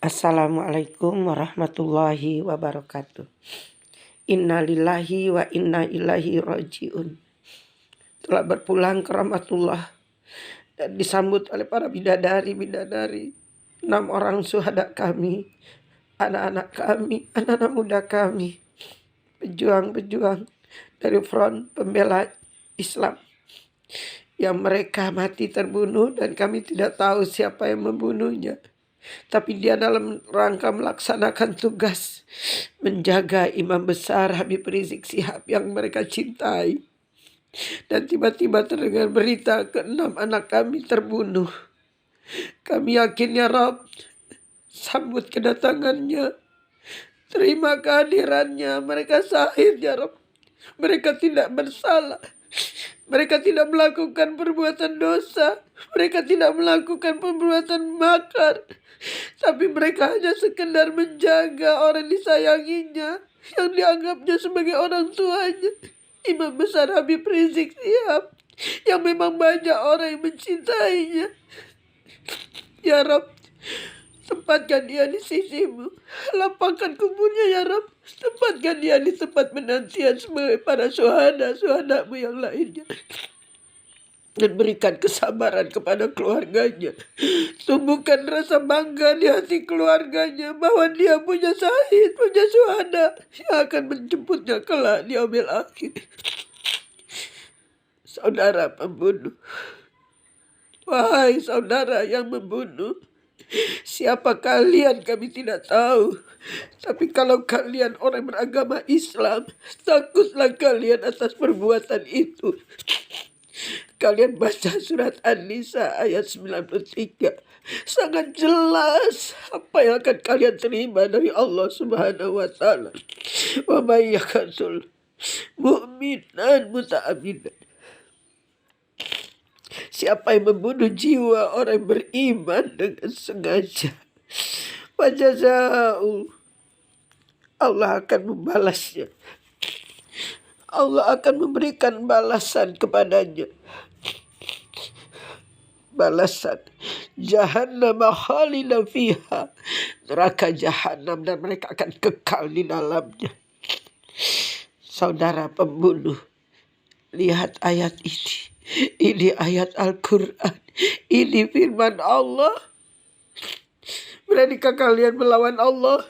Assalamualaikum warahmatullahi wabarakatuh. Innalillahi wa inna ilaihi rajiun. Telah berpulang ke rahmatullah dan disambut oleh para bidadari-bidadari, 6 orang syuhada kami, anak-anak kami, anak-anak muda kami, pejuang-pejuang dari front pembela Islam yang mereka mati terbunuh dan kami tidak tahu siapa yang membunuhnya. Tapi dia dalam rangka melaksanakan tugas menjaga Imam Besar Habib Rizik Syihab yang mereka cintai. Dan tiba-tiba terdengar berita ke-6 anak kami terbunuh. Kami yakin ya Rabb, sambut kedatangannya, terima kehadirannya. Mereka syahid ya Rabb, mereka tidak bersalah. Mereka tidak melakukan perbuatan dosa, mereka tidak melakukan perbuatan makar, tapi mereka hanya sekedar menjaga orang disayanginya, yang dianggapnya sebagai orang tuanya, Imam Besar Habib Rizik Syihab, yang memang banyak orang yang mencintainya. Ya Rabb, tempatkan dia di sisimu, lapangkan kuburnya ya Rabb, tempatkan dia di tempat penantian sebagai para syuhada-syuhadamu yang lainnya, dan berikan kesabaran kepada keluarganya. Tumbuhkan rasa bangga di hati keluarganya bahwa dia punya syahid, punya syuhada yang akan menjemputnya kelak di yaumil akhir. Saudara pembunuh, wahai saudara yang membunuh, siapa kalian kami tidak tahu. Tapi kalau kalian orang beragama Islam, takutlah kalian atas perbuatan itu. Kalian baca surat An-Nisa ayat 93. Sangat jelas apa yang akan kalian terima dari Allah Subhanahu wa taala. Wa may yaqtul mu'minan muta'ammidan. Siapa yang membunuh jiwa orang beriman dengan sengaja, fajaza'u, Allah akan membalasnya. Allah akan memberikan balasan kepadanya. Balasan jahannam khalidan fiha, neraka jahanam, dan mereka akan kekal di dalamnya. Saudara pembunuh, lihat ayat ini. Ini ayat Al-Quran, ini firman Allah. Beranikah kalian melawan Allah?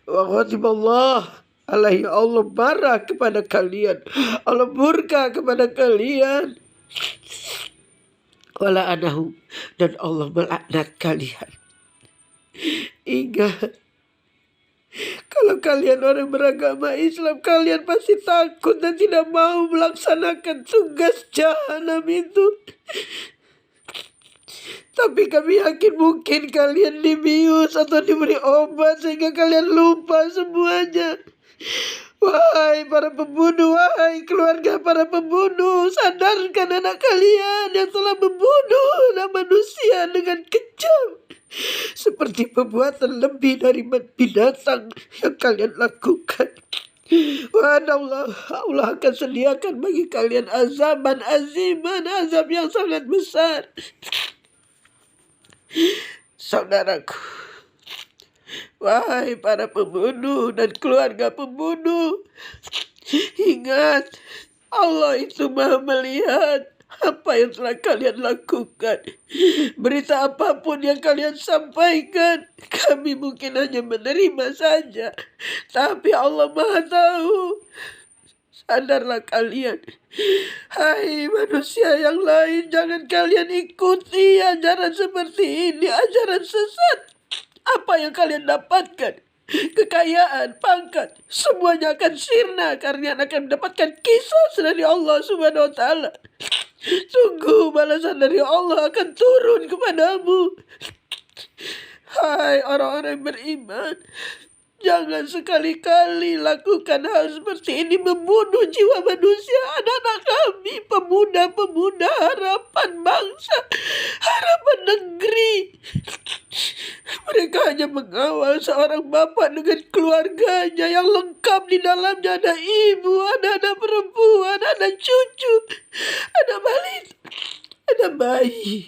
Wa ghadiballah alaihi, Allah marah kepada kalian, Allah murka kepada kalian. Wala anahu, dan Allah melaknat kalian. Ingat, kalau kalian orang beragama Islam, kalian pasti takut dan tidak mau melaksanakan tugas jahanam itu. Tapi kami yakin mungkin kalian dibius atau diberi obat sehingga kalian lupa semuanya. Wahai para pembunuh, wahai keluarga para pembunuh, sadarkan anak kalian yang telah membunuh manusia dengan kejam, seperti perbuatan lebih dari binatang yang kalian lakukan. Allah akan sediakan bagi kalian azaban aziman, azab yang sangat besar. Saudaraku, wahai para pembunuh dan keluarga pembunuh, ingat, Allah itu Maha melihat apa yang telah kalian lakukan. Berita apapun yang kalian sampaikan, kami mungkin hanya menerima saja, tapi Allah Maha tahu. Sadarlah kalian, hai manusia yang lain, jangan kalian ikuti ajaran seperti ini, ajaran sesat. Apa yang kalian dapatkan, kekayaan, pangkat, semuanya akan sirna karena akan mendapatkan kisos dari Allah Subhanahu wa taala. Tunggu balasan dari Allah akan turun kepadamu. Hai orang-orang yang beriman, jangan sekali-kali lakukan hal seperti ini, membunuh jiwa manusia, anak-anak kami, pemuda-pemuda harapan bangsa, harapan negeri. Mereka hanya mengawal seorang bapak dengan keluarganya yang lengkap, di dalamnya ada ibu, ada anak perempuan, ada cucu, ada balita, ada bayi.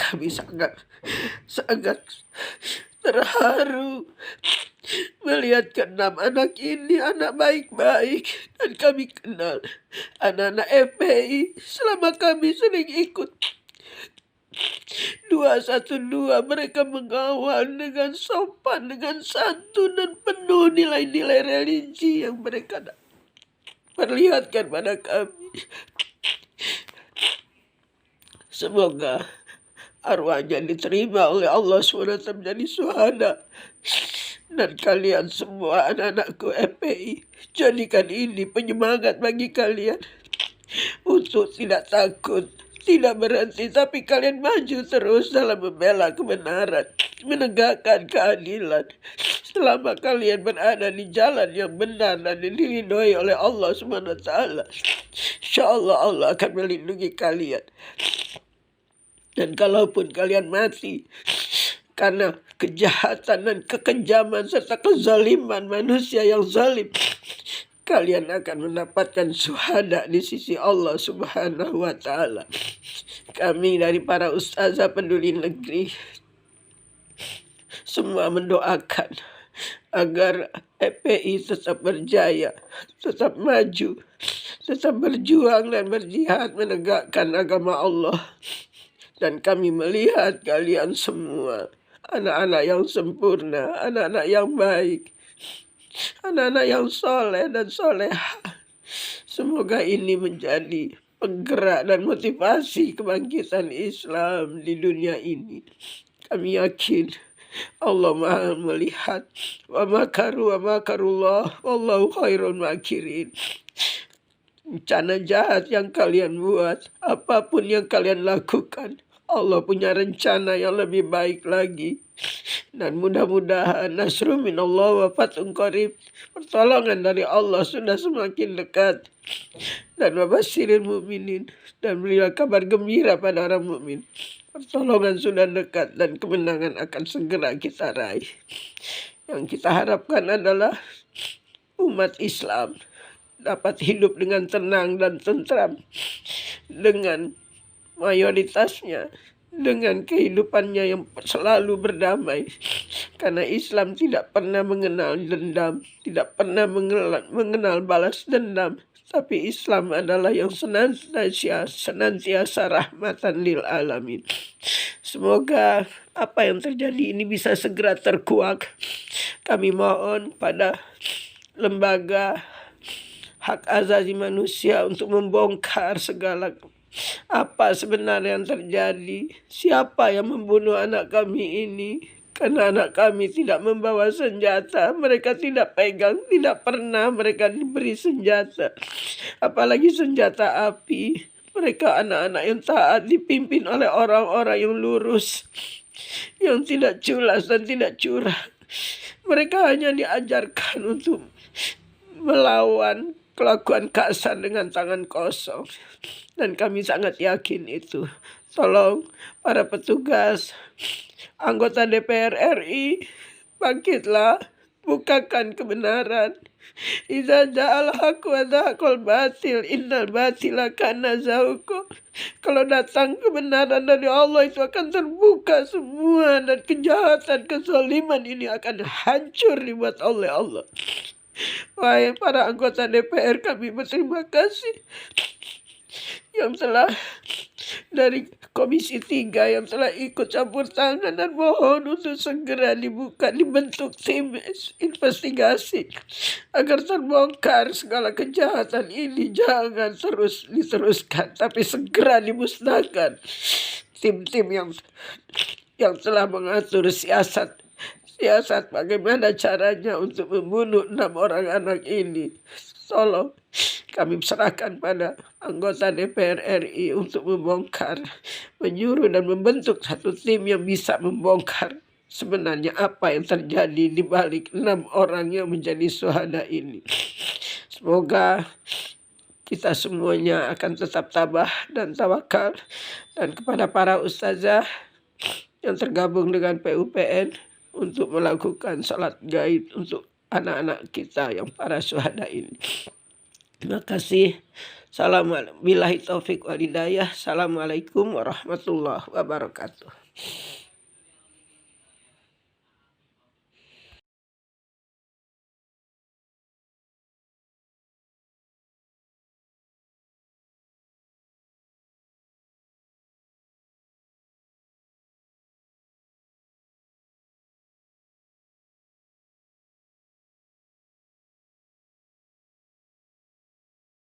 kami sangat sangat terharu melihat keenam anak ini anak baik-baik, dan kami kenal anak-anak FPI selama kami sering ikut 212. Mereka mengawal dengan sopan, dengan santun, dan penuh nilai-nilai religi yang mereka perlihatkan pada kami. Semoga arwahnya diterima oleh Allah SWT menjadi syuhada. Dan kalian semua anak-anakku FPI, jadikan ini penyemangat bagi kalian untuk tidak takut, tidak berhenti, tapi kalian maju terus dalam membela kebenaran, menegakkan keadilan. Selama kalian berada di jalan yang benar dan dilindungi oleh Allah SWT, insyaallah Allah akan melindungi kalian. Dan kalaupun kalian mati karena kejahatan dan kekejaman serta kezaliman manusia yang zalim, kalian akan mendapatkan syuhada di sisi Allah Subhanahu wa Ta'ala. Kami dari para ustazah peduli negeri semua mendoakan agar FPI tetap berjaya, tetap maju, tetap berjuang dan berjihad menegakkan agama Allah. Dan kami melihat kalian semua anak-anak yang sempurna, anak-anak yang baik, anak-anak yang soleh dan soleha. Semoga ini menjadi penggerak dan motivasi kebangkitan Islam di dunia ini. Kami yakin Allah Maha melihat. Wa makaru wa makarullah wallahu khairul makirin. Rencana jahat yang kalian buat, apapun yang kalian lakukan, Allah punya rencana yang lebih baik lagi. Dan mudah-mudahan nasrun minallah wa fathun qarib, pertolongan dari Allah sudah semakin dekat. Dan wabasyirin mu'minin, dan berilah kabar gembira pada orang mukmin, pertolongan sudah dekat dan kemenangan akan segera kita raih. Yang kita harapkan adalah umat Islam dapat hidup dengan tenang dan tentram, dengan mayoritasnya, dengan kehidupannya yang selalu berdamai. Karena Islam tidak pernah mengenal dendam, tidak pernah mengenal balas dendam. Tapi Islam adalah yang senantiasa rahmatan lil alamin. Semoga apa yang terjadi ini bisa segera terkuak. Kami mohon pada lembaga hak asasi manusia untuk membongkar segala apa sebenarnya yang terjadi, siapa yang membunuh anak kami ini. Karena anak kami tidak membawa senjata, mereka tidak pegang, tidak pernah mereka diberi senjata, apalagi senjata api. Mereka anak-anak yang taat, dipimpin oleh orang-orang yang lurus, yang tidak culas dan tidak curang. Mereka hanya diajarkan untuk melawan kelakuan kasar dengan tangan kosong. Dan kami sangat yakin itu. Tolong para petugas, anggota DPR RI, bangkitlah, bukakan kebenaran. Idza ja'al haq wa zahaqal batil innal batila kana zahuqa. Kalau datang kebenaran dari Allah itu akan terbuka semua, dan kejahatan, kezaliman ini akan hancur dibuat oleh Allah. Wahai para anggota DPR, kami berterima kasih yang telah dari Komisi 3 yang telah ikut campur tangan, dan mohon untuk segera dibentuk tim investigasi agar terbongkar segala kejahatan ini. Jangan terus diteruskan, tapi segera dimusnahkan tim-tim yang telah mengatur siasat bagaimana caranya untuk membunuh 6 orang anak ini. Tolong kami serahkan pada anggota DPR RI untuk membongkar, menyuruh dan membentuk satu tim yang bisa membongkar sebenarnya apa yang terjadi di balik 6 orang yang menjadi syuhada ini. Semoga kita semuanya akan tetap tabah dan tawakal. Dan kepada para ustazah yang tergabung dengan PUPN untuk melakukan salat gaib untuk anak-anak kita yang para syuhada ini. Terima kasih. Assalamualaikum warahmatullahi wabarakatuh.